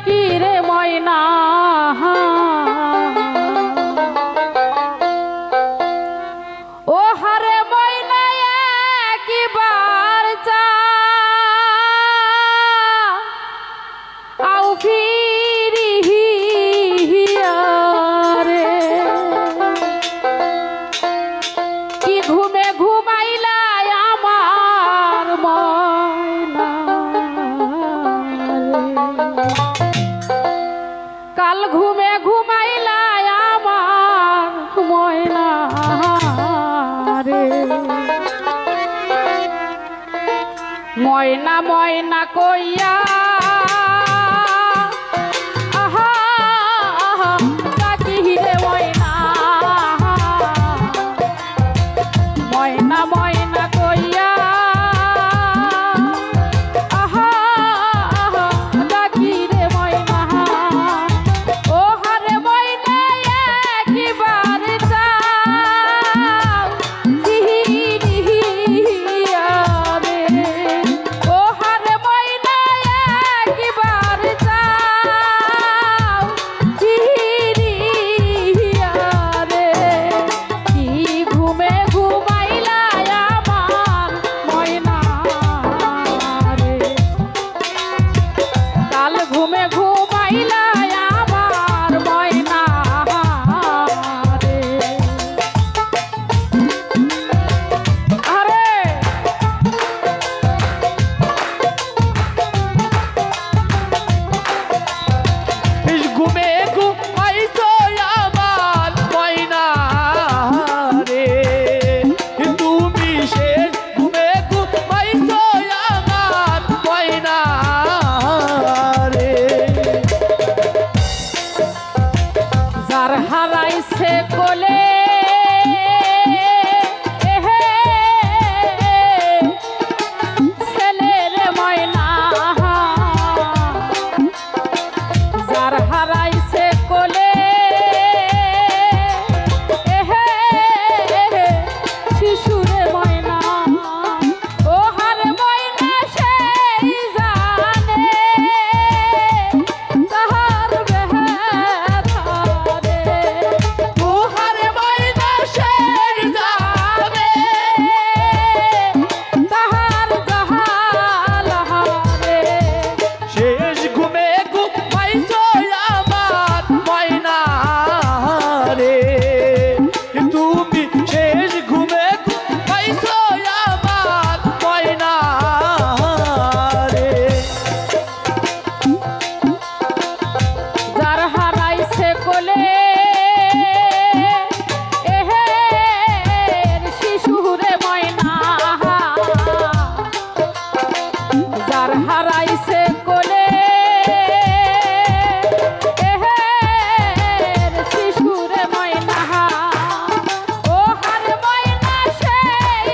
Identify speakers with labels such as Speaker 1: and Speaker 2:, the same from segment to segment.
Speaker 1: ডাকি রে ময়না ও হারে ময়না একবার চা আও ফিরিয়া রে কি ঘুমে ঘুমাইলা আমার ময়না কাল ঘুমে ঘুমাইলা আমার ময়না রে ময়না ময়না কইয়া আহা আহা ডাকি রে ময়না ময়না ময়না কইয়া আহা আহা ডাকি রে ময়না ও হারে ময়না একবার চাও ফিরিয়া রে ও হারে ময়না একবার চাও ফিরিয়া রে কি ঘুমে ঘুমাইলা আমার ময়না রে কাল ঘুমে ঘুমাইলা আমার ময়না রে আরে
Speaker 2: ঘুমে ঘুমাইছো আমার ময়না রে তুমি শেষ ঘুমে ঘুমাইছো আমার ময়না রে
Speaker 1: যার হারাইছে কোলে এহে ছেলের ময়না যার হারাইছে কোলে এহে শিশুরে ময়না ও হারে ময়না সেই জানে তাহার বেহারা রে
Speaker 2: তুহারে ময়না শের জানে
Speaker 1: তাহার জাহালা রে
Speaker 2: শেষ ঘুমে ঘুমাইছো আমার ময়না রে তুমি শেষ ঘুমে ঘুমাইছো আমার ময়না রে
Speaker 1: যার হারাইছে কোলে এহে শিশুরে ময়না যার হারাইছে কোলে এহে শিশুরে ময়না ও হার ময়না সেই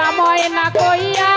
Speaker 1: ময়না ময়না কইয়া